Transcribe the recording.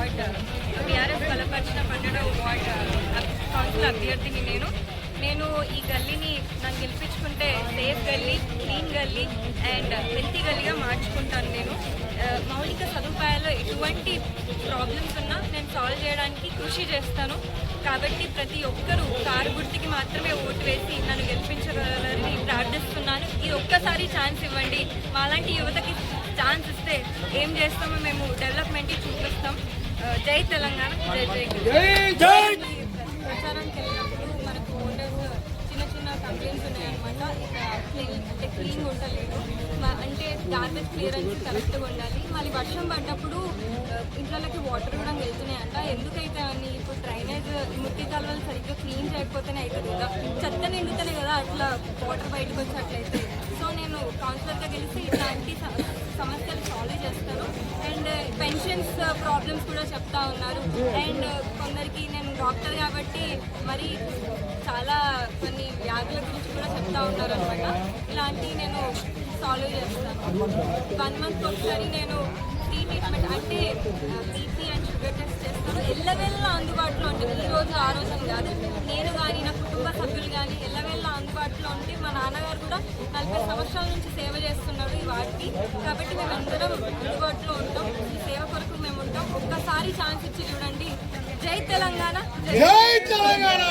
Ward BRS బలపరిచిన 12వ ward council అభ్యర్థిని నేను ఈ గల్లీని నన్ను గెలిపించుకుంటే సేఫ్ గల్లీ, క్లీన్ గల్లీ అండ్ హెల్తీ గల్లీగా మార్చుకుంటాను. నేను మౌలిక సదుపాయాల్లో ఎటువంటి ప్రాబ్లమ్స్ ఉన్నా నేను సాల్వ్ చేయడానికి కృషి చేస్తాను. కాబట్టి ప్రతి ఒక్కరూ కారు గుర్తుకి మాత్రమే ఓటు వేసి నన్ను గెలిపించగలరని ప్రార్థిస్తున్నాను. ఇది ఒక్కసారి ఛాన్స్ ఇవ్వండి. మాలాంటి యువతకి ఛాన్స్ ఇస్తే ఏం చేస్తామో మేము డెవలప్మెంట్ చూపిస్తాం. జై తెలంగాణ, జై జై. ప్రచారానికి వెళ్ళినప్పుడు మనకు ఓటర్స్ చిన్న కంప్లైంట్స్ ఉన్నాయన్నమాట. అంటే క్లీన్ ఉండలేదు, అంటే గార్బేజ్ క్లియరెన్స్ కరెక్ట్గా ఉండాలి. మళ్ళీ వర్షం పడ్డప్పుడు ఇంట్లోకి వాటర్ కూడా వెళ్తున్నాయంట. ఎందుకైతే అని ఇప్పుడు డ్రైనేజ్ ముట్టి కాలువలు సరిగ్గా క్లీన్ చేయకపోతేనే అవుతుంది కదా, చెత్త నిండుతనే కదా అట్లా వాటర్ బయటకు వచ్చేట్లయితే. సో నేను కౌన్సిలర్గా గెలిచి ఇట్లాంటి సమస్యలు సాల్వ్ చేస్తాను. అండ్ పెన్షన్స్ ప్రాబ్లమ్స్ కూడా చెప్తా ఉన్నారు. అండ్ కొందరికి నేను డాక్టర్ కాబట్టి మరి చాలా కొన్ని వ్యాధుల గురించి కూడా చెప్తా ఉన్నారు అనమాట. ఇలాంటివి నేను సాల్వ్ చేస్తాను. 1 month ఒకసారి నేను ఫ్రీ ట్రీట్మెంట్ అంటే బీపీ అండ్ షుగర్ టెస్ట్ చేస్తాను. ఎల్లవేళ్ళ అందుబాటులో ఉంటుంది. ఈ రోజు ఆ రోజు అని కాదు, నేను కానీ నా కుటుంబ సభ్యులు కానీ ఎల్లవేళ్ళ అందుబాటులో ఉంటే మా నాన్నగారు కూడా 40 సంవత్సరాల నుంచి సేవ చేస్తున్నారు ఈ వాటికి. కాబట్టి మేము అందరం అందుబాటులో ఉంటాం. ఈ సేవ కొరకు మేము ఉంటాం. ఒక్కసారి ఛాన్స్ ఇచ్చి